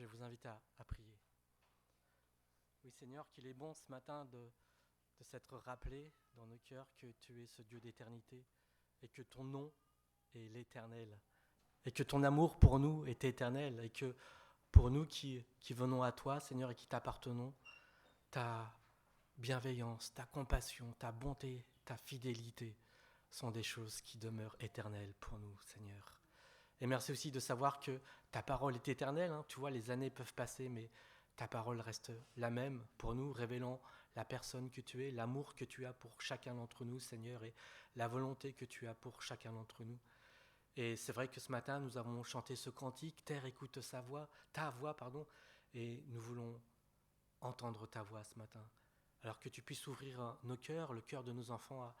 Je vais vous inviter à prier. Oui, Seigneur, qu'il est bon ce matin de s'être rappelé dans nos cœurs que tu es ce Dieu d'éternité et que ton nom est l'éternel et que ton amour pour nous est éternel et que pour nous qui venons à toi, Seigneur, et qui t'appartenons, ta bienveillance, ta compassion, ta bonté, ta fidélité sont des choses qui demeurent éternelles pour nous, Seigneur. Et merci aussi de savoir que ta parole est éternelle. Tu vois, les années peuvent passer, mais ta parole reste la même pour nous, révélant la personne que tu es, l'amour que tu as pour chacun d'entre nous, Seigneur, et la volonté que tu as pour chacun d'entre nous. Et c'est vrai que ce matin, nous avons chanté ce cantique, « Terre, écoute ta voix, et nous voulons entendre ta voix ce matin. Alors que tu puisses ouvrir nos cœurs, le cœur de nos enfants,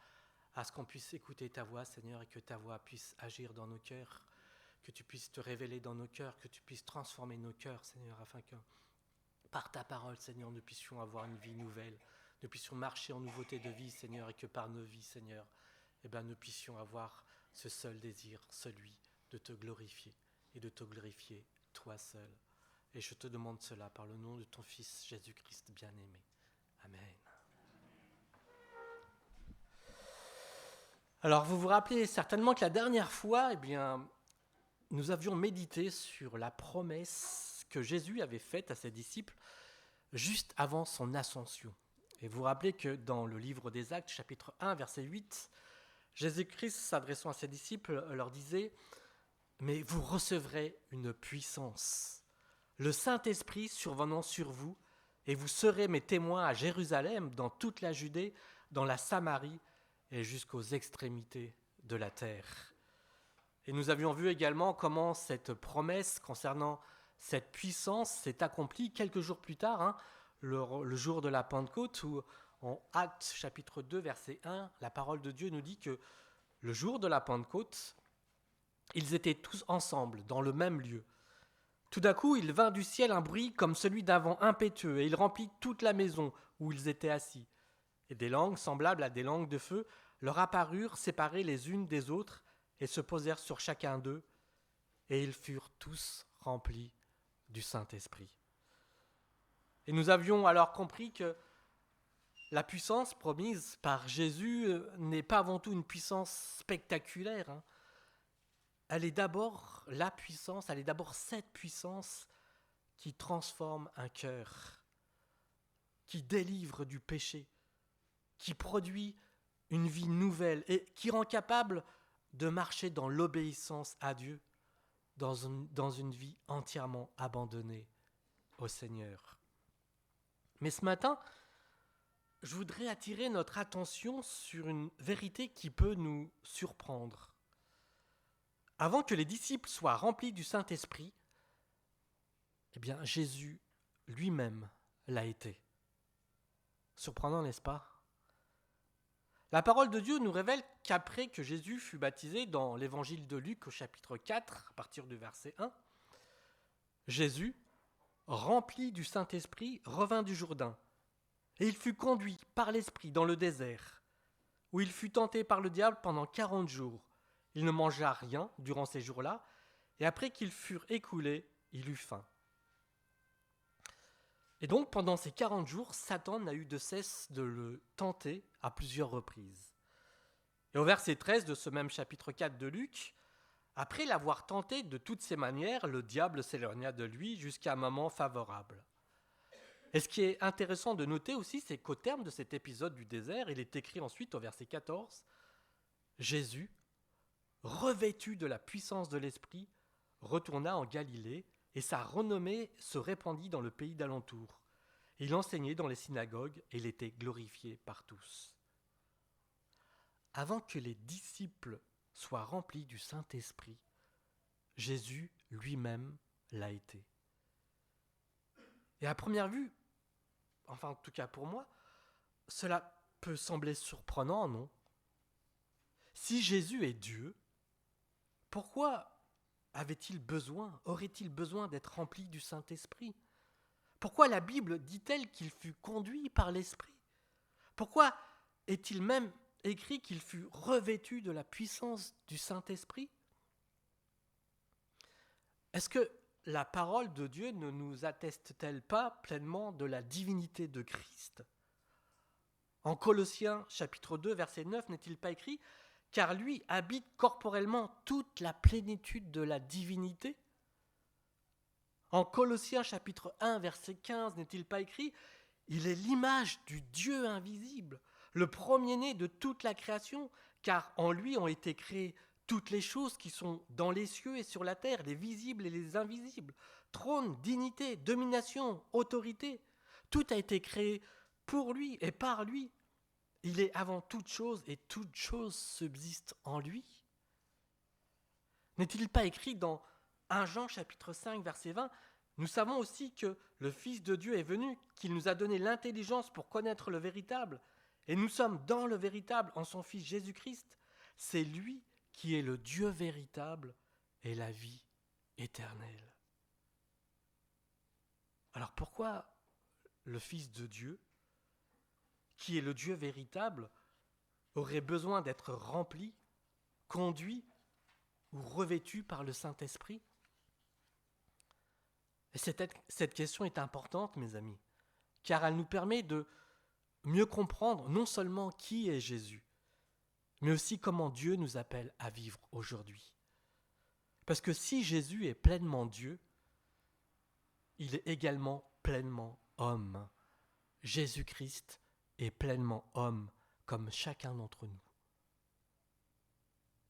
à ce qu'on puisse écouter ta voix, Seigneur, et que ta voix puisse agir dans nos cœurs, que tu puisses te révéler dans nos cœurs, que tu puisses transformer nos cœurs, Seigneur, afin que par ta parole, Seigneur, nous puissions avoir une vie nouvelle, nous puissions marcher en nouveauté de vie, Seigneur, et que par nos vies, Seigneur, nous puissions avoir ce seul désir, celui de te glorifier et de te glorifier toi seul. Et je te demande cela par le nom de ton Fils Jésus-Christ bien-aimé. Amen. Alors, vous vous rappelez certainement que la dernière fois, nous avions médité sur la promesse que Jésus avait faite à ses disciples juste avant son ascension. Et vous vous rappelez que dans le livre des Actes, chapitre 1, verset 8, Jésus-Christ, s'adressant à ses disciples, leur disait « Mais vous recevrez une puissance, le Saint-Esprit survenant sur vous, et vous serez mes témoins à Jérusalem, dans toute la Judée, dans la Samarie et jusqu'aux extrémités de la terre. » Et nous avions vu également comment cette promesse concernant cette puissance s'est accomplie quelques jours plus tard, le jour de la Pentecôte, où en Actes chapitre 2, verset 1, la parole de Dieu nous dit que le jour de la Pentecôte, ils étaient tous ensemble, dans le même lieu. Tout d'un coup, il vint du ciel un bruit comme celui d'un vent impétueux, et il remplit toute la maison où ils étaient assis. Et des langues semblables à des langues de feu leur apparurent séparées les unes des autres, et se posèrent sur chacun d'eux, et ils furent tous remplis du Saint-Esprit. Et nous avions alors compris que la puissance promise par Jésus n'est pas avant tout une puissance spectaculaire. Elle est d'abord cette puissance qui transforme un cœur, qui délivre du péché, qui produit une vie nouvelle et qui rend capable de marcher dans l'obéissance à Dieu, dans une vie entièrement abandonnée au Seigneur. Mais ce matin, je voudrais attirer notre attention sur une vérité qui peut nous surprendre. Avant que les disciples soient remplis du Saint-Esprit, Jésus lui-même l'a été. Surprenant, n'est-ce pas ? La parole de Dieu nous révèle qu'après que Jésus fut baptisé dans l'évangile de Luc au chapitre 4, à partir du verset 1, Jésus, rempli du Saint-Esprit, revint du Jourdain, et il fut conduit par l'Esprit dans le désert, où il fut tenté par le diable pendant 40 jours. Il ne mangea rien durant ces jours-là, et après qu'ils furent écoulés, il eut faim. Et donc, pendant ces 40 jours, Satan n'a eu de cesse de le tenter à plusieurs reprises. Et au verset 13 de ce même chapitre 4 de Luc, après l'avoir tenté de toutes ces manières, le diable s'éloigna de lui jusqu'à un moment favorable. Et ce qui est intéressant de noter aussi, c'est qu'au terme de cet épisode du désert, il est écrit ensuite au verset 14, « Jésus, revêtu de la puissance de l'Esprit, retourna en Galilée, et sa renommée se répandit dans le pays d'alentour. Il enseignait dans les synagogues et il était glorifié par tous. » Avant que les disciples soient remplis du Saint-Esprit, Jésus lui-même l'a été. Et à première vue, enfin en tout cas pour moi, cela peut sembler surprenant, non ? Si Jésus est Dieu, pourquoi aurait-il besoin d'être rempli du Saint-Esprit ? Pourquoi la Bible dit-elle qu'il fut conduit par l'Esprit ? Pourquoi est-il même écrit qu'il fut revêtu de la puissance du Saint-Esprit ? Est-ce que la parole de Dieu ne nous atteste-t-elle pas pleinement de la divinité de Christ ? En Colossiens chapitre 2, verset 9, n'est-il pas écrit « Car lui habite corporellement toute la plénitude de la divinité ?» En Colossiens chapitre 1, verset 15, n'est-il pas écrit « Il est l'image du Dieu invisible, le premier-né de toute la création, car en lui ont été créées toutes les choses qui sont dans les cieux et sur la terre, les visibles et les invisibles, trône, dignité, domination, autorité. Tout a été créé pour lui et par lui. Il est avant toute chose et toute chose subsiste en lui. » N'est-il pas écrit dans 1 Jean chapitre 5 verset 20 « Nous savons aussi que le Fils de Dieu est venu, qu'il nous a donné l'intelligence pour connaître le véritable, et nous sommes dans le véritable en son Fils Jésus-Christ. C'est lui qui est le Dieu véritable et la vie éternelle. » Alors pourquoi le Fils de Dieu, qui est le Dieu véritable, aurait besoin d'être rempli, conduit ou revêtu par le Saint-Esprit ? Et cette question est importante, mes amis, car elle nous permet de mieux comprendre non seulement qui est Jésus, mais aussi comment Dieu nous appelle à vivre aujourd'hui. Parce que si Jésus est pleinement Dieu, il est également pleinement homme. Jésus-Christ est pleinement homme, comme chacun d'entre nous.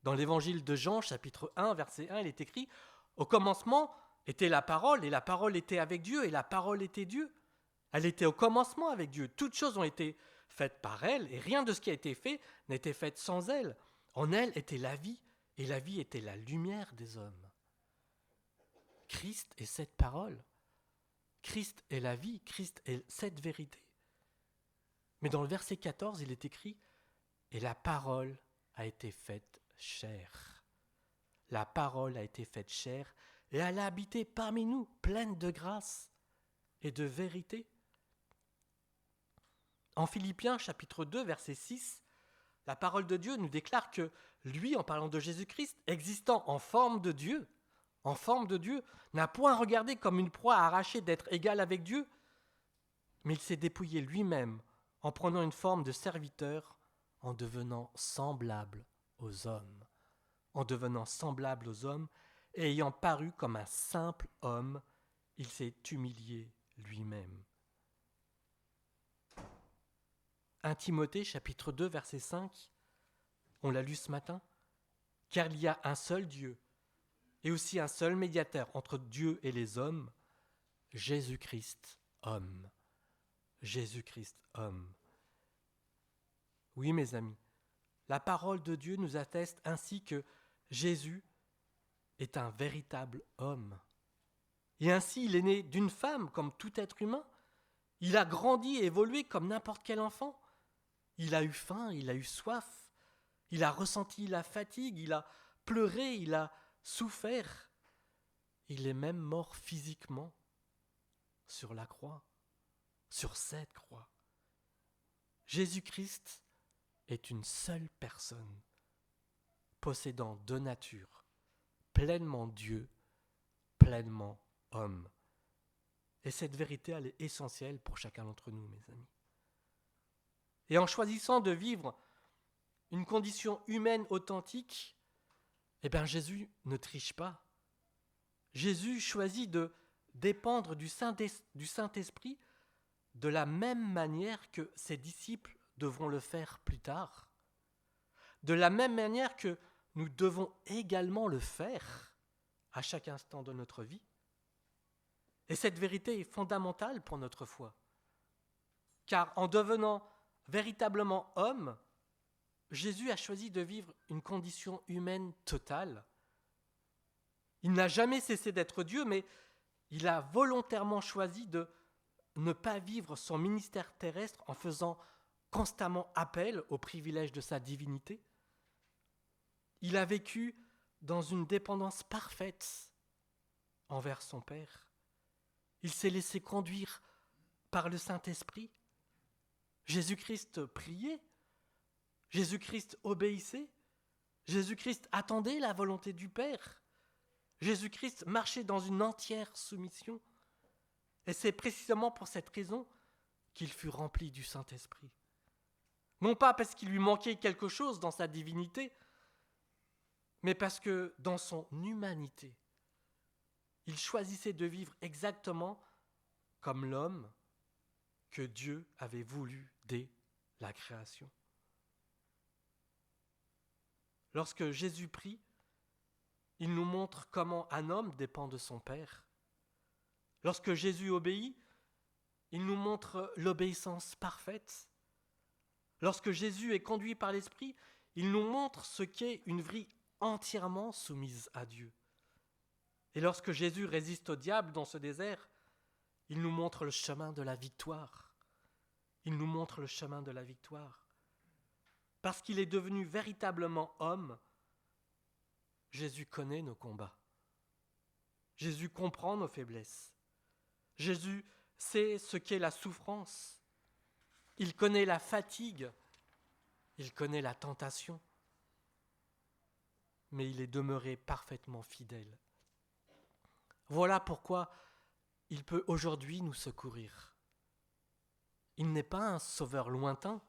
Dans l'évangile de Jean, chapitre 1, verset 1, il est écrit « Au commencement était la parole, et la parole était avec Dieu, et la parole était Dieu. Elle était au commencement avec Dieu. Toutes choses ont été faites par elle, et rien de ce qui a été fait n'était fait sans elle. En elle était la vie, et la vie était la lumière des hommes. » Christ est cette parole. Christ est la vie, Christ est cette vérité. Mais dans le verset 14, il est écrit « Et la parole a été faite chair. » La parole a été faite chair, et elle a habité parmi nous, pleine de grâce et de vérité. En Philippiens chapitre 2, verset 6, la parole de Dieu nous déclare que lui, en parlant de Jésus-Christ, existant en forme de Dieu, n'a point regardé comme une proie arrachée d'être égal avec Dieu, mais il s'est dépouillé lui-même en prenant une forme de serviteur, en devenant semblable aux hommes. Et ayant paru comme un simple homme, il s'est humilié lui-même. 1 Timothée chapitre 2 verset 5, on l'a lu ce matin, « Car il y a un seul Dieu, et aussi un seul médiateur entre Dieu et les hommes, Jésus-Christ, homme. » Jésus-Christ, homme. Oui, mes amis, la parole de Dieu nous atteste ainsi que Jésus est un véritable homme. Et ainsi, il est né d'une femme comme tout être humain. Il a grandi et évolué comme n'importe quel enfant. Il a eu faim, il a eu soif. Il a ressenti la fatigue, il a pleuré, il a souffert. Il est même mort physiquement sur la croix, sur cette croix. Jésus-Christ est une seule personne, possédant deux natures, pleinement Dieu, pleinement homme. Et cette vérité, elle est essentielle pour chacun d'entre nous, mes amis. Et en choisissant de vivre une condition humaine authentique, Jésus ne triche pas. Jésus choisit de dépendre du Saint-Esprit de la même manière que ses disciples devront le faire plus tard. De la même manière que nous devons également le faire à chaque instant de notre vie. Et cette vérité est fondamentale pour notre foi. Car en devenant véritablement homme, Jésus a choisi de vivre une condition humaine totale. Il n'a jamais cessé d'être Dieu, mais il a volontairement choisi de ne pas vivre son ministère terrestre en faisant constamment appel au privilège de sa divinité. Il a vécu dans une dépendance parfaite envers son Père. Il s'est laissé conduire par le Saint-Esprit. Jésus-Christ priait, Jésus-Christ obéissait, Jésus-Christ attendait la volonté du Père. Jésus-Christ marchait dans une entière soumission. Et c'est précisément pour cette raison qu'il fut rempli du Saint-Esprit. Non pas parce qu'il lui manquait quelque chose dans sa divinité, mais parce que dans son humanité, il choisissait de vivre exactement comme l'homme que Dieu avait voulu dès la création. Lorsque Jésus prie, il nous montre comment un homme dépend de son Père. Lorsque Jésus obéit, il nous montre l'obéissance parfaite. Lorsque Jésus est conduit par l'Esprit, il nous montre ce qu'est une vie entièrement soumise à Dieu. Et lorsque Jésus résiste au diable dans ce désert, il nous montre le chemin de la victoire. Il nous montre le chemin de la victoire. Parce qu'il est devenu véritablement homme, Jésus connaît nos combats. Jésus comprend nos faiblesses. Jésus sait ce qu'est la souffrance. Il connaît la fatigue. Il connaît la tentation. Mais il est demeuré parfaitement fidèle. Voilà pourquoi il peut aujourd'hui nous secourir. Il n'est pas un sauveur lointain.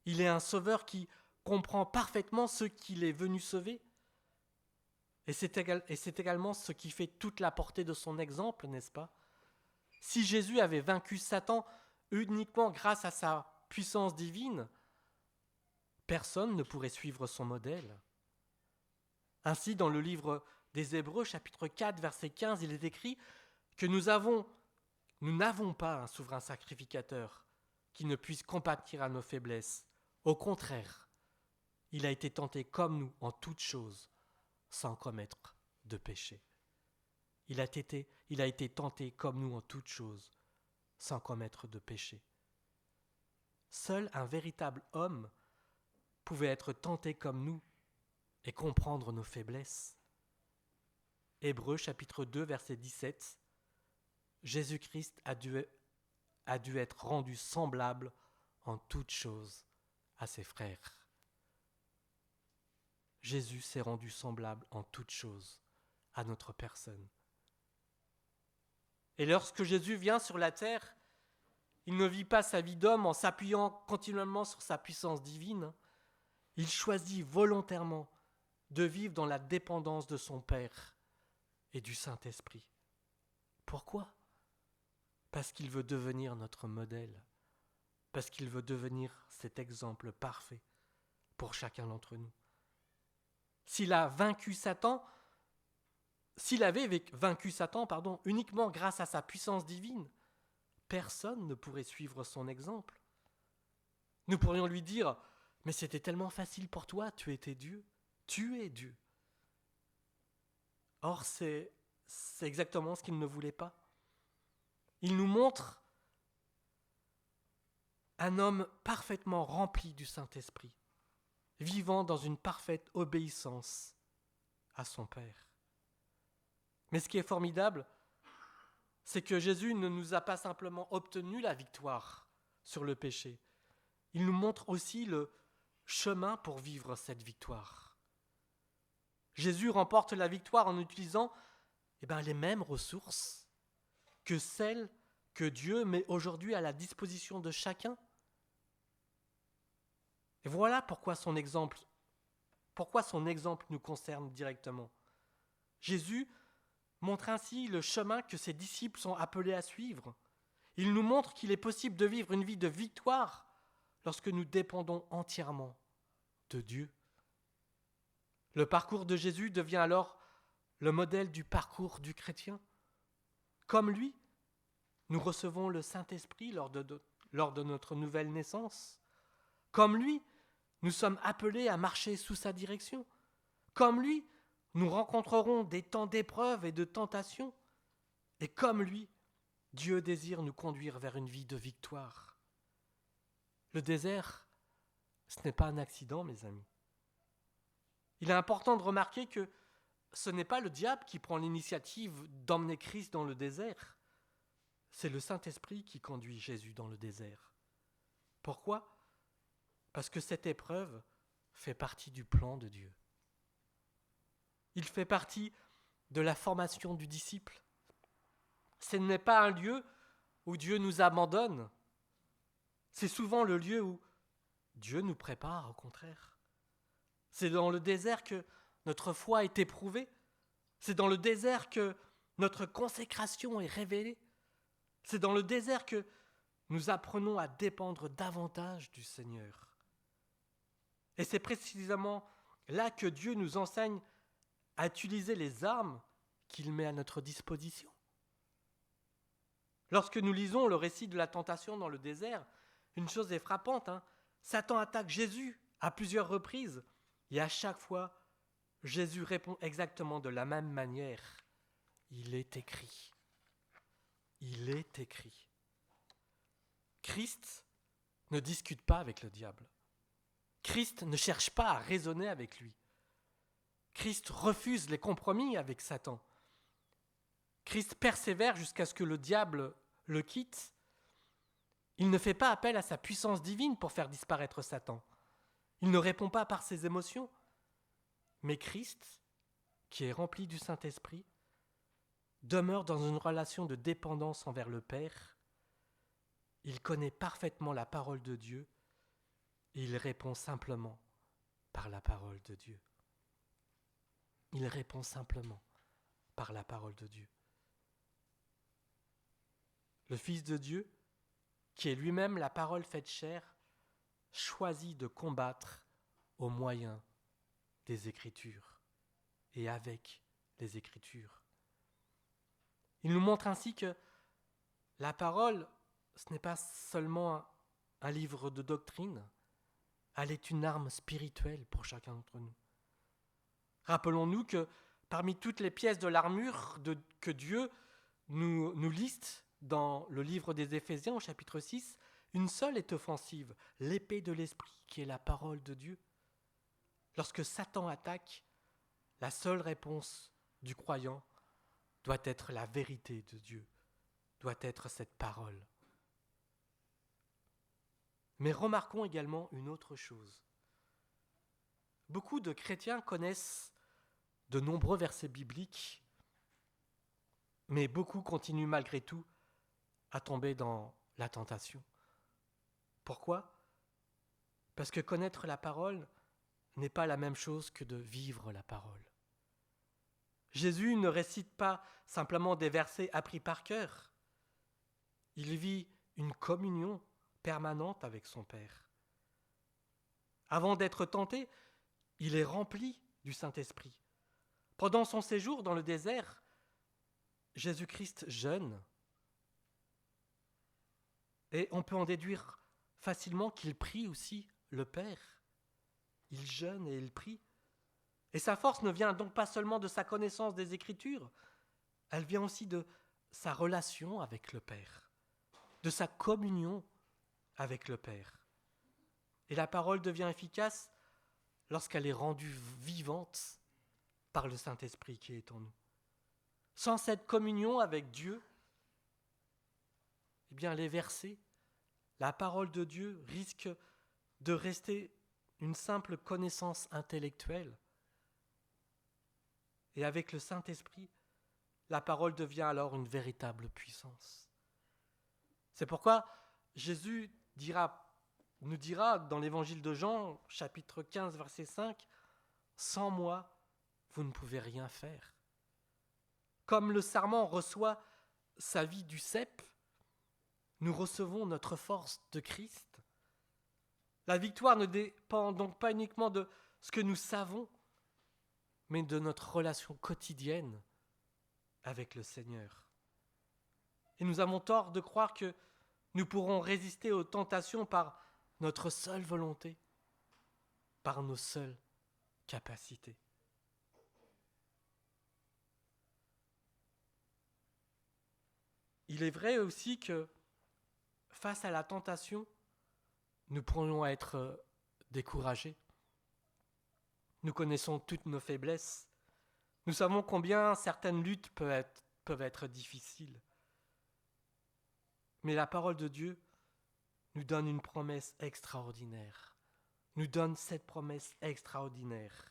Il est un sauveur qui comprend parfaitement ce qu'il est venu sauver. Et c'est également ce qui fait toute la portée de son exemple, n'est-ce pas ? Si Jésus avait vaincu Satan uniquement grâce à sa puissance divine, personne ne pourrait suivre son modèle. Ainsi, dans le livre des Hébreux, chapitre 4, verset 15, il est écrit que nous n'avons pas un souverain sacrificateur qui ne puisse compatir à nos faiblesses. Au contraire, il a été tenté comme nous en toutes choses, sans commettre de péché. Il a été tenté comme nous en toutes choses, sans commettre de péché. Seul un véritable homme pouvait être tenté comme nous et comprendre nos faiblesses. Hébreux chapitre 2, verset 17. Jésus-Christ a dû être rendu semblable en toutes choses à ses frères. Jésus s'est rendu semblable en toutes choses à notre personne. Et lorsque Jésus vient sur la terre, il ne vit pas sa vie d'homme en s'appuyant continuellement sur sa puissance divine. Il choisit volontairement de vivre dans la dépendance de son Père et du Saint-Esprit. Pourquoi ? Parce qu'il veut devenir notre modèle, parce qu'il veut devenir cet exemple parfait pour chacun d'entre nous. S'il avait vaincu Satan uniquement grâce à sa puissance divine, personne ne pourrait suivre son exemple. Nous pourrions lui dire « Mais c'était tellement facile pour toi, tu étais Dieu, tu es Dieu. » Or, c'est exactement ce qu'il ne voulait pas. Il nous montre un homme parfaitement rempli du Saint-Esprit, vivant dans une parfaite obéissance à son Père. Mais ce qui est formidable, c'est que Jésus ne nous a pas simplement obtenu la victoire sur le péché. Il nous montre aussi le chemin pour vivre cette victoire. Jésus remporte la victoire en utilisant les mêmes ressources que celles que Dieu met aujourd'hui à la disposition de chacun. Et voilà pourquoi son exemple nous concerne directement. Jésus montre ainsi le chemin que ses disciples sont appelés à suivre. Il nous montre qu'il est possible de vivre une vie de victoire lorsque nous dépendons entièrement de Dieu. Le parcours de Jésus devient alors le modèle du parcours du chrétien. Comme lui, nous recevons le Saint-Esprit lors de notre nouvelle naissance. Comme lui, nous sommes appelés à marcher sous sa direction. Comme lui, nous rencontrerons des temps d'épreuve et de tentation. Et comme lui, Dieu désire nous conduire vers une vie de victoire. Le désert, ce n'est pas un accident, mes amis. Il est important de remarquer que ce n'est pas le diable qui prend l'initiative d'emmener Christ dans le désert. C'est le Saint-Esprit qui conduit Jésus dans le désert. Pourquoi ? Parce que cette épreuve fait partie du plan de Dieu. Il fait partie de la formation du disciple. Ce n'est pas un lieu où Dieu nous abandonne. C'est souvent le lieu où Dieu nous prépare, au contraire. C'est dans le désert que notre foi est éprouvée. C'est dans le désert que notre consécration est révélée. C'est dans le désert que nous apprenons à dépendre davantage du Seigneur. Et c'est précisément là que Dieu nous enseigne à utiliser les armes qu'il met à notre disposition. Lorsque nous lisons le récit de la tentation dans le désert, une chose est frappante, Satan attaque Jésus à plusieurs reprises, et à chaque fois, Jésus répond exactement de la même manière. Il est écrit. Il est écrit. Christ ne discute pas avec le diable. Christ ne cherche pas à raisonner avec lui. Christ refuse les compromis avec Satan. Christ persévère jusqu'à ce que le diable le quitte. Il ne fait pas appel à sa puissance divine pour faire disparaître Satan. Il ne répond pas par ses émotions. Mais Christ, qui est rempli du Saint-Esprit, demeure dans une relation de dépendance envers le Père. Il connaît parfaitement la parole de Dieu et il répond simplement par la parole de Dieu. Il répond simplement par la parole de Dieu. Le Fils de Dieu, qui est lui-même la parole faite chair, choisit de combattre au moyen des Écritures et avec les Écritures. Il nous montre ainsi que la parole, ce n'est pas seulement un livre de doctrine, elle est une arme spirituelle pour chacun d'entre nous. Rappelons-nous que parmi toutes les pièces de l'armure que Dieu nous liste dans le livre des Éphésiens au chapitre 6, une seule est offensive, l'épée de l'esprit qui est la parole de Dieu. Lorsque Satan attaque, la seule réponse du croyant doit être la vérité de Dieu, doit être cette parole. Mais remarquons également une autre chose. Beaucoup de chrétiens connaissent de nombreux versets bibliques, mais beaucoup continuent malgré tout à tomber dans la tentation. Pourquoi ? Parce que connaître la parole n'est pas la même chose que de vivre la parole. Jésus ne récite pas simplement des versets appris par cœur. Il vit une communion permanente avec son Père. Avant d'être tenté, il est rempli du Saint-Esprit. Pendant son séjour dans le désert, Jésus-Christ jeûne. Et on peut en déduire facilement qu'il prie aussi le Père. Il jeûne et il prie. Et sa force ne vient donc pas seulement de sa connaissance des Écritures, elle vient aussi de sa relation avec le Père, de sa communion avec le Père. Et la parole devient efficace lorsqu'elle est rendue vivante par le Saint-Esprit qui est en nous. Sans cette communion avec Dieu, eh bien les versets, la parole de Dieu risque de rester une simple connaissance intellectuelle. Et avec le Saint-Esprit, la parole devient alors une véritable puissance. C'est pourquoi Jésus nous dira dans l'évangile de Jean, chapitre 15, verset 5, « Sans moi, vous ne pouvez rien faire. » Comme le sarment reçoit sa vie du cep, nous recevons notre force de Christ. La victoire ne dépend donc pas uniquement de ce que nous savons, mais de notre relation quotidienne avec le Seigneur. Et nous avons tort de croire que nous pourrons résister aux tentations par notre seule volonté, par nos seules capacités. Il est vrai aussi que face à la tentation, nous pourrions être découragés. Nous connaissons toutes nos faiblesses. Nous savons combien certaines luttes peuvent être difficiles. Mais la parole de Dieu nous donne une promesse extraordinaire. Nous donne cette promesse extraordinaire.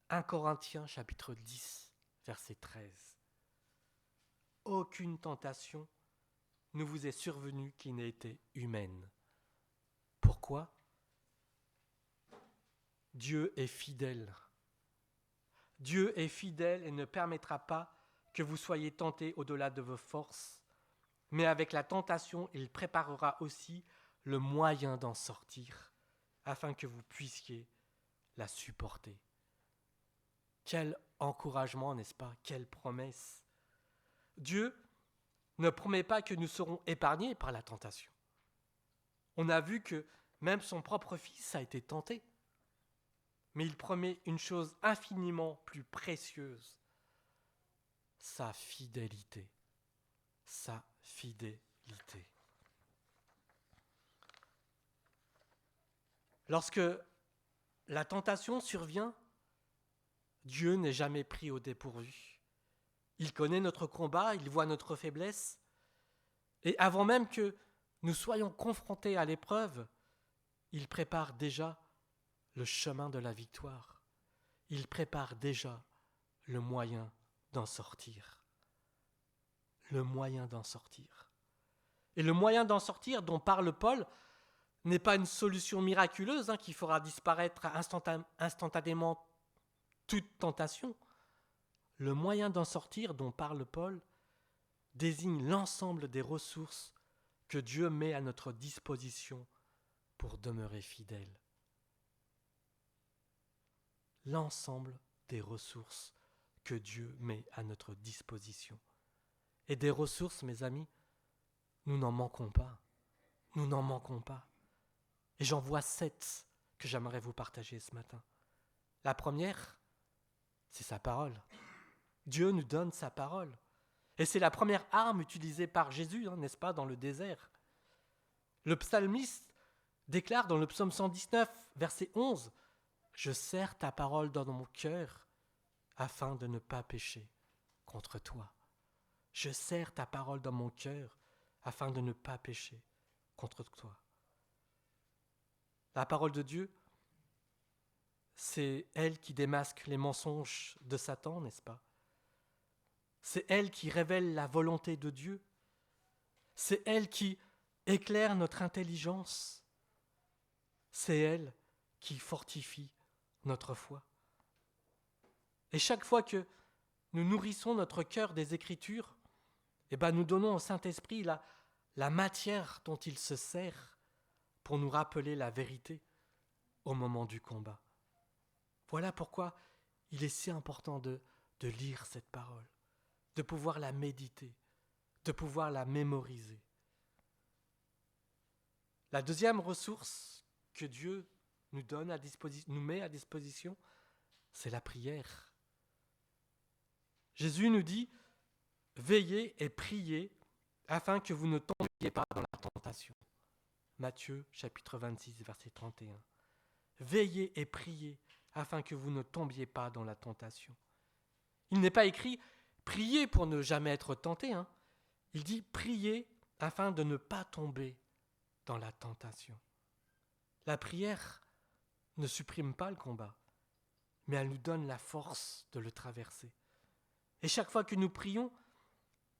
1 Corinthiens chapitre 10, verset 13. Aucune tentation ne vous est survenue qui n'ait été humaine. Pourquoi ? Dieu est fidèle. Dieu est fidèle et ne permettra pas que vous soyez tentés au-delà de vos forces, mais avec la tentation, il préparera aussi le moyen d'en sortir, afin que vous puissiez la supporter. Quel encouragement, n'est-ce pas ? Quelle promesse ! Dieu ne promet pas que nous serons épargnés par la tentation. On a vu que même son propre fils a été tenté. Mais il promet une chose infiniment plus précieuse, sa fidélité. Sa fidélité. Lorsque la tentation survient, Dieu n'est jamais pris au dépourvu. Il connaît notre combat, il voit notre faiblesse, et avant même que nous soyons confrontés à l'épreuve, il prépare déjà le chemin de la victoire. Il prépare déjà le moyen d'en sortir. Le moyen d'en sortir. Et le moyen d'en sortir dont parle Paul n'est pas une solution miraculeuse qui fera disparaître instantanément toute tentation. Le moyen d'en sortir dont parle Paul désigne l'ensemble des ressources que Dieu met à notre disposition pour demeurer fidèle. L'ensemble des ressources que Dieu met à notre disposition. Et des ressources, mes amis, nous n'en manquons pas. Nous n'en manquons pas. Et j'en vois 7 que j'aimerais vous partager ce matin. La première, c'est sa parole. Dieu nous donne sa parole. Et c'est la première arme utilisée par Jésus, n'est-ce pas, dans le désert. Le psalmiste déclare dans le psaume 119, verset 11, « Je serre ta parole dans mon cœur afin de ne pas pécher contre toi. Je serre ta parole dans mon cœur afin de ne pas pécher contre toi. » La parole de Dieu, c'est elle qui démasque les mensonges de Satan, n'est-ce pas ? C'est elle qui révèle la volonté de Dieu. C'est elle qui éclaire notre intelligence. C'est elle qui fortifie notre foi. Et chaque fois que nous nourrissons notre cœur des Écritures, nous donnons au Saint-Esprit la matière dont il se sert pour nous rappeler la vérité au moment du combat. Voilà pourquoi il est si important de lire cette parole, de pouvoir la méditer, de pouvoir la mémoriser. La deuxième ressource que Dieu nous met à disposition, c'est la prière. Jésus nous dit « Veillez et priez afin que vous ne tombiez pas dans la tentation. » Matthieu chapitre 26, verset 31. « Veillez et priez afin que vous ne tombiez pas dans la tentation. » Il n'est pas écrit « Priez pour ne jamais être tenté ». Il dit « Priez afin de ne pas tomber dans la tentation. » La prière ne supprime pas le combat, mais elle nous donne la force de le traverser. Et chaque fois que nous prions,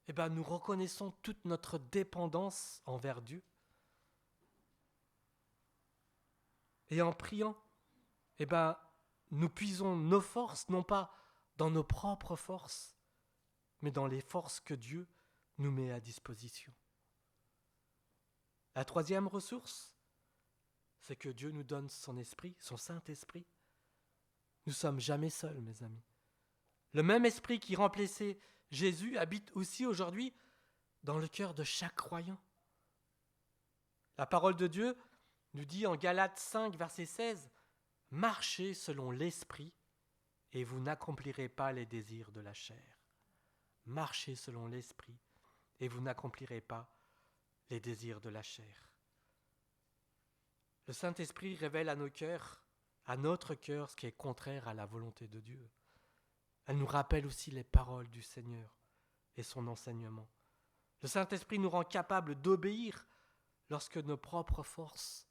nous reconnaissons toute notre dépendance envers Dieu. Et en priant, nous puisons nos forces, non pas dans nos propres forces, mais dans les forces que Dieu nous met à disposition. La troisième ressource, c'est que Dieu nous donne son esprit, son Saint-Esprit. Nous ne sommes jamais seuls, mes amis. Le même esprit qui remplissait Jésus habite aussi aujourd'hui dans le cœur de chaque croyant. La parole de Dieu nous dit en Galates 5, verset 16, « Marchez selon l'esprit et vous n'accomplirez pas les désirs de la chair. » Marchez selon l'esprit et vous n'accomplirez pas les désirs de la chair. Le Saint-Esprit révèle à notre cœur, ce qui est contraire à la volonté de Dieu. Elle nous rappelle aussi les paroles du Seigneur et son enseignement. Le Saint-Esprit nous rend capables d'obéir lorsque nos propres forces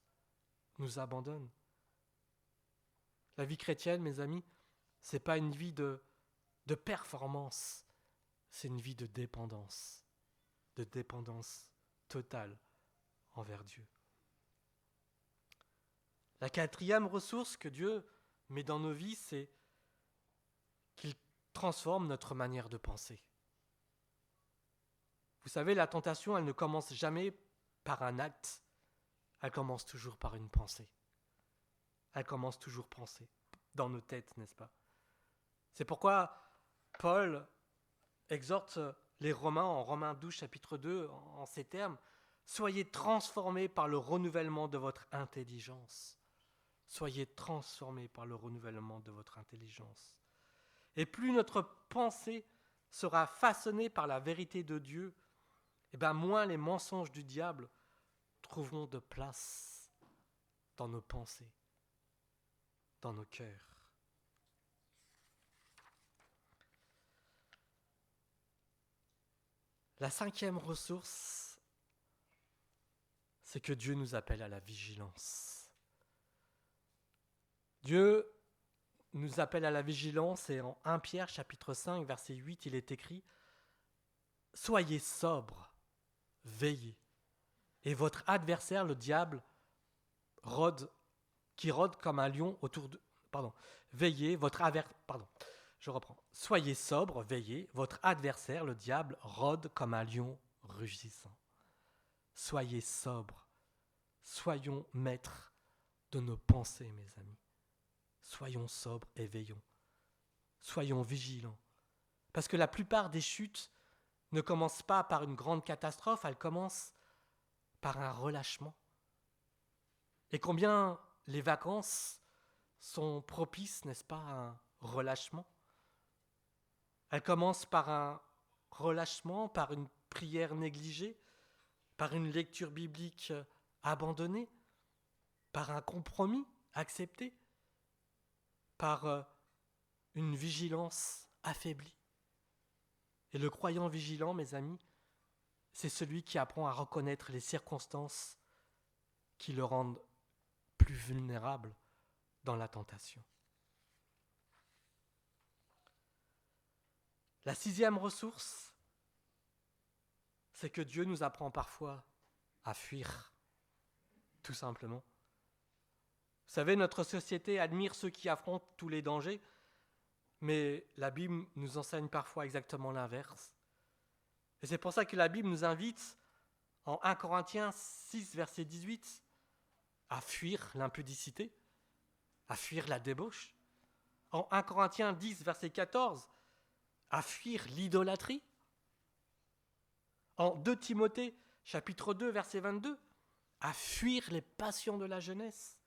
nous abandonnent. La vie chrétienne, mes amis, c'est pas une vie de de performance, c'est une vie de dépendance totale envers Dieu. La quatrième ressource que Dieu met dans nos vies, c'est qu'il transforme notre manière de penser. Vous savez, la tentation, elle ne commence jamais par un acte, elle commence toujours par une pensée. Elle commence toujours pensée, dans nos têtes, n'est-ce pas? C'est pourquoi Paul exhorte les Romains en Romains 12, chapitre 2, en ces termes, « Soyez transformés par le renouvellement de votre intelligence. » Soyez transformés par le renouvellement de votre intelligence. Et plus notre pensée sera façonnée par la vérité de Dieu, et bien moins les mensonges du diable trouveront de place dans nos pensées, dans nos cœurs. La cinquième ressource, c'est que Dieu nous appelle à la vigilance. Dieu nous appelle à la vigilance et en 1 Pierre chapitre 5 verset 8 il est écrit « Soyez sobres, veillez, et votre adversaire le diable qui rôde comme un lion autour de... » Veillez, Soyez sobres, veillez, votre adversaire le diable rôde comme un lion rugissant. Soyez sobres, soyons maîtres de nos pensées, mes amis. Soyons sobres et veillons. Soyons vigilants. Parce que la plupart des chutes ne commencent pas par une grande catastrophe, elles commencent par un relâchement. Et combien les vacances sont propices, n'est-ce pas, à un relâchement? Elles commencent par un relâchement, par une prière négligée, par une lecture biblique abandonnée, par un compromis accepté, par une vigilance affaiblie. Et le croyant vigilant, mes amis, c'est celui qui apprend à reconnaître les circonstances qui le rendent plus vulnérable dans la tentation. La sixième ressource, c'est que Dieu nous apprend parfois à fuir, tout simplement. Vous savez, notre société admire ceux qui affrontent tous les dangers, mais la Bible nous enseigne parfois exactement l'inverse. Et c'est pour ça que la Bible nous invite, en 1 Corinthiens 6, verset 18, à fuir l'impudicité, à fuir la débauche. En 1 Corinthiens 10, verset 14, à fuir l'idolâtrie. En 2 Timothée, chapitre 2, verset 22, à fuir les passions de la jeunesse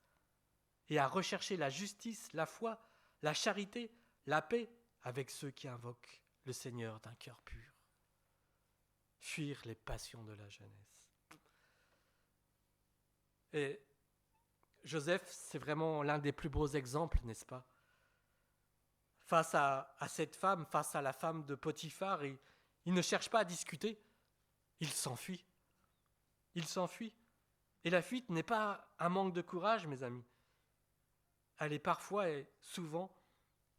et à rechercher la justice, la foi, la charité, la paix avec ceux qui invoquent le Seigneur d'un cœur pur. Fuir les passions de la jeunesse. Et Joseph, c'est vraiment l'un des plus beaux exemples, n'est-ce pas? Face à cette femme, face à la femme de Potiphar, il ne cherche pas à discuter, il s'enfuit. Il s'enfuit. Et la fuite n'est pas un manque de courage, mes amis. Elle est parfois et souvent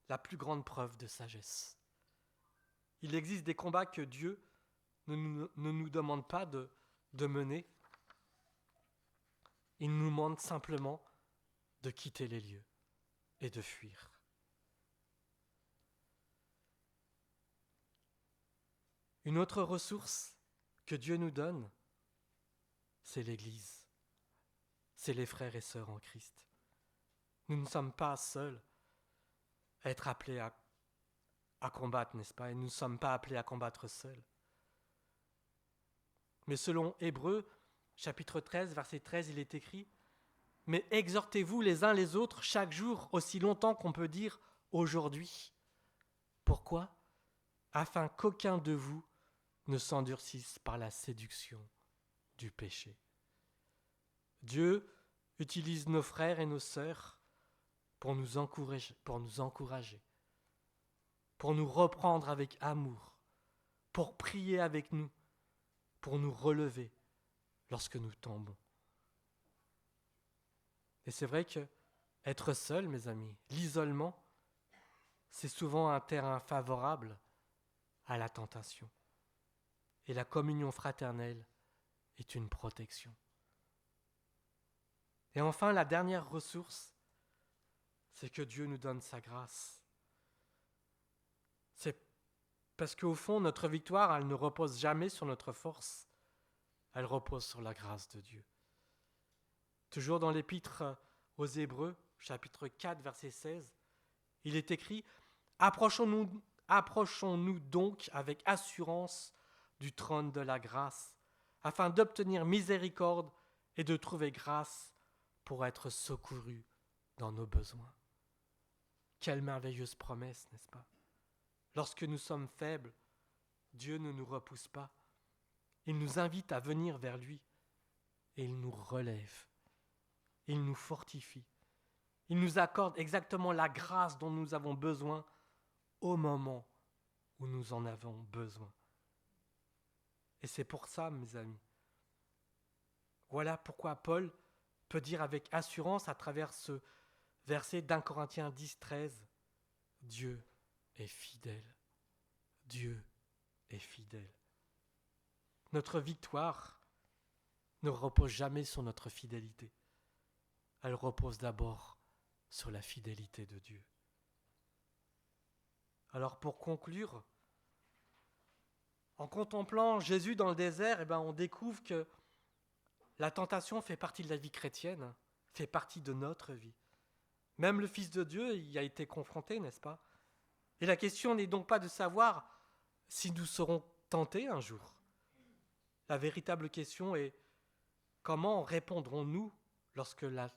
la plus grande preuve de sagesse. Il existe des combats que Dieu ne nous demande pas de mener. Il nous demande simplement de quitter les lieux et de fuir. Une autre ressource que Dieu nous donne, c'est l'Église. C'est les frères et sœurs en Christ. Nous ne sommes pas seuls à être appelés à combattre, n'est-ce pas? Et nous ne sommes pas appelés à combattre seuls. Mais selon Hébreux, chapitre 13, verset 13, il est écrit « Mais exhortez-vous les uns les autres chaque jour, aussi longtemps qu'on peut dire aujourd'hui. » Pourquoi? Afin qu'aucun de vous ne s'endurcisse par la séduction du péché. Dieu utilise nos frères et nos sœurs pour nous encourager, pour nous reprendre avec amour, pour prier avec nous, pour nous relever lorsque nous tombons. Et c'est vrai que être seul, mes amis, l'isolement, c'est souvent un terrain favorable à la tentation. Et la communion fraternelle est une protection. Et enfin, la dernière ressource, c'est que Dieu nous donne sa grâce. C'est parce qu'au fond, notre victoire, elle ne repose jamais sur notre force, elle repose sur la grâce de Dieu. Toujours dans l'épître aux Hébreux, chapitre 4, verset 16, il est écrit « Approchons-nous donc avec assurance du trône de la grâce, afin d'obtenir miséricorde et de trouver grâce pour être secourus dans nos besoins. » Quelle merveilleuse promesse, n'est-ce pas? Lorsque nous sommes faibles, Dieu ne nous repousse pas. Il nous invite à venir vers lui et il nous relève. Il nous fortifie. Il nous accorde exactement la grâce dont nous avons besoin au moment où nous en avons besoin. Et c'est pour ça, mes amis. Voilà pourquoi Paul peut dire avec assurance à travers ce verset d'1 Corinthiens 10, 13, Dieu est fidèle. Dieu est fidèle. Notre victoire ne repose jamais sur notre fidélité. Elle repose d'abord sur la fidélité de Dieu. Alors pour conclure, en contemplant Jésus dans le désert, on découvre que la tentation fait partie de la vie chrétienne, fait partie de notre vie. Même le Fils de Dieu y a été confronté, n'est-ce pas? Et la question n'est donc pas de savoir si nous serons tentés un jour. La véritable question est comment répondrons-nous lorsque la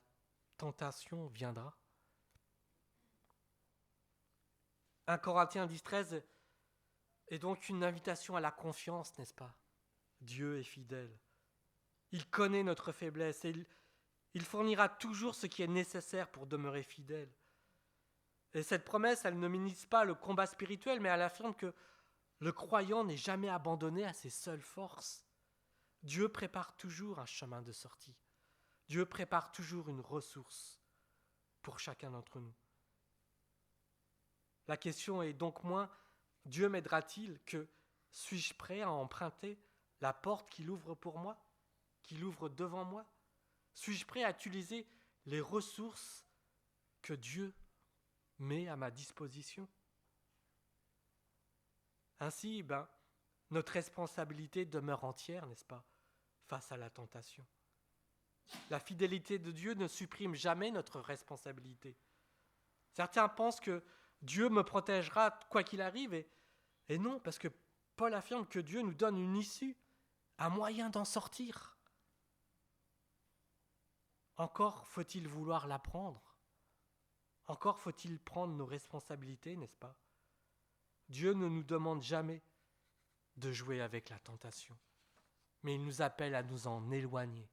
tentation viendra? 1 Corinthiens 10, 13 est donc une invitation à la confiance, n'est-ce pas? Dieu est fidèle. Il connaît notre faiblesse et il fournira toujours ce qui est nécessaire pour demeurer fidèle. Et cette promesse, elle ne minimise pas le combat spirituel, mais elle affirme que le croyant n'est jamais abandonné à ses seules forces. Dieu prépare toujours un chemin de sortie. Dieu prépare toujours une ressource pour chacun d'entre nous. La question est donc moins « Dieu m'aidera-t-il » que « Suis-je prêt à emprunter la porte qu'il ouvre pour moi, qu'il ouvre devant moi? Suis-je prêt à utiliser les ressources que Dieu met à ma disposition ?» Ainsi, notre responsabilité demeure entière, n'est-ce pas, face à la tentation. La fidélité de Dieu ne supprime jamais notre responsabilité. Certains pensent que Dieu me protégera quoi qu'il arrive, et non, parce que Paul affirme que Dieu nous donne une issue, un moyen d'en sortir. Encore faut-il vouloir l'apprendre. Encore faut-il prendre nos responsabilités, n'est-ce pas? Dieu ne nous demande jamais de jouer avec la tentation, mais il nous appelle à nous en éloigner.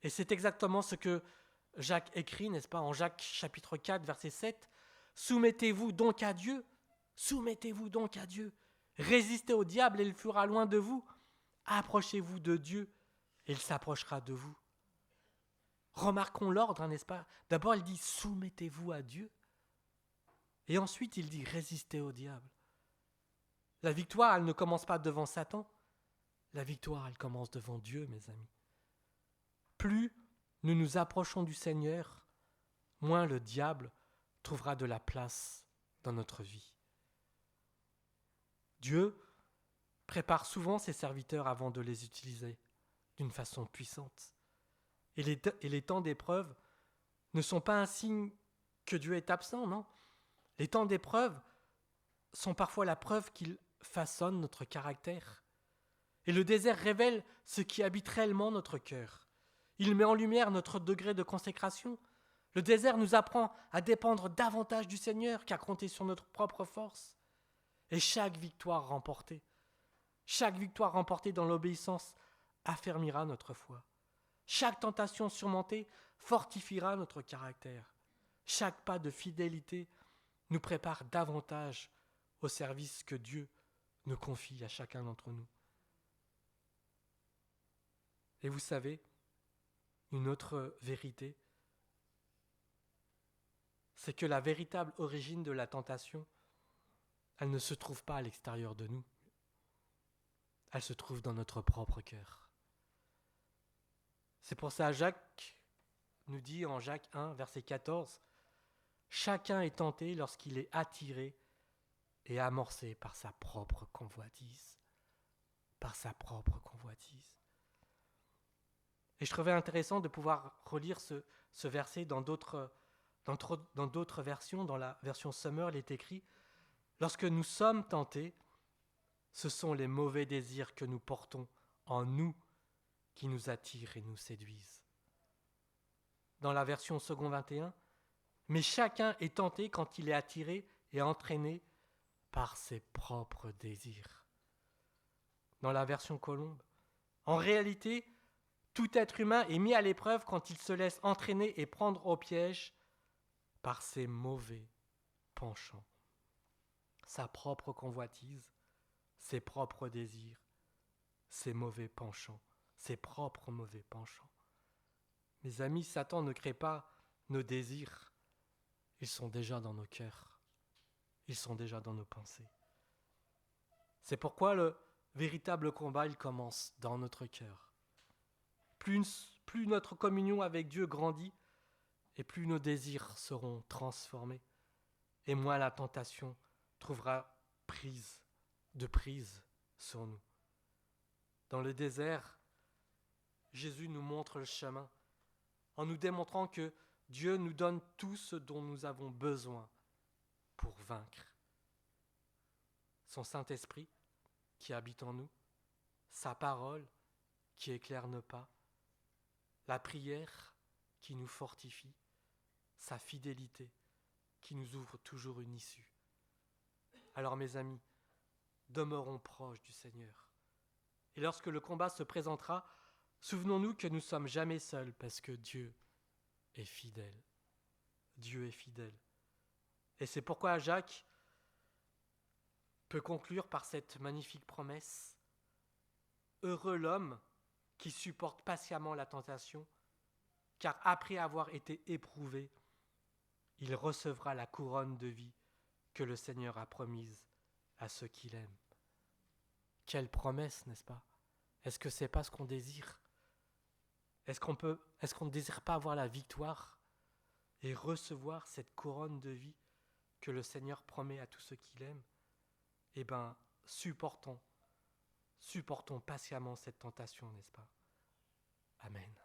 Et c'est exactement ce que Jacques écrit, n'est-ce pas, en Jacques chapitre 4, verset 7. « Soumettez-vous donc à Dieu, soumettez-vous donc à Dieu. Résistez au diable et il fuira loin de vous. Approchez-vous de Dieu et il s'approchera de vous. » Remarquons l'ordre, n'est-ce pas? D'abord, il dit « soumettez-vous à Dieu ». Et ensuite, il dit « résistez au diable ». La victoire, elle ne commence pas devant Satan. La victoire, elle commence devant Dieu, mes amis. Plus nous nous approchons du Seigneur, moins le diable trouvera de la place dans notre vie. Dieu prépare souvent ses serviteurs avant de les utiliser d'une façon puissante. Et les temps d'épreuve ne sont pas un signe que Dieu est absent, non. Les temps d'épreuve sont parfois la preuve qu'il façonne notre caractère. Et le désert révèle ce qui habite réellement notre cœur. Il met en lumière notre degré de consécration. Le désert nous apprend à dépendre davantage du Seigneur qu'à compter sur notre propre force. Et chaque victoire remportée dans l'obéissance affermira notre foi. Chaque tentation surmontée fortifiera notre caractère. Chaque pas de fidélité nous prépare davantage au service que Dieu nous confie à chacun d'entre nous. Et vous savez, une autre vérité, c'est que la véritable origine de la tentation, elle ne se trouve pas à l'extérieur de nous. Elle se trouve dans notre propre cœur. C'est pour ça que Jacques nous dit en Jacques 1, verset 14, « Chacun est tenté lorsqu'il est attiré et amorcé par sa propre convoitise. » Par sa propre convoitise. Et je trouvais intéressant de pouvoir relire ce verset dans d'autres versions. Dans la version Summer, il est écrit « Lorsque nous sommes tentés, ce sont les mauvais désirs que nous portons en nous qui nous attirent et nous séduisent. » Dans la version Second 21, « Mais chacun est tenté quand il est attiré et entraîné par ses propres désirs. » Dans la version Colombe, « En réalité, tout être humain est mis à l'épreuve quand il se laisse entraîner et prendre au piège par ses mauvais penchants. » Sa propre convoitise, ses propres désirs, ses mauvais penchants, ses propres mauvais penchants. Mes amis, Satan ne crée pas nos désirs. Ils sont déjà dans nos cœurs. Ils sont déjà dans nos pensées. C'est pourquoi le véritable combat, il commence dans notre cœur. Plus notre communion avec Dieu grandit, et plus nos désirs seront transformés, et moins la tentation trouvera prise sur nous. Dans le désert, Jésus nous montre le chemin, en nous démontrant que Dieu nous donne tout ce dont nous avons besoin pour vaincre. Son Saint-Esprit qui habite en nous, sa parole qui éclaire nos pas, la prière qui nous fortifie, sa fidélité qui nous ouvre toujours une issue. Alors mes amis, demeurons proches du Seigneur. Et lorsque le combat se présentera, souvenons-nous que nous ne sommes jamais seuls parce que Dieu est fidèle. Dieu est fidèle. Et c'est pourquoi Jacques peut conclure par cette magnifique promesse. Heureux l'homme qui supporte patiemment la tentation, car après avoir été éprouvé, il recevra la couronne de vie que le Seigneur a promise à ceux qui l'aiment. Quelle promesse, n'est-ce pas? Est-ce que c'est pas ce qu'on désire? Est-ce qu'on ne désire pas avoir la victoire et recevoir cette couronne de vie que le Seigneur promet à tous ceux qui l'aiment? Eh bien, supportons patiemment cette tentation, n'est-ce pas? Amen.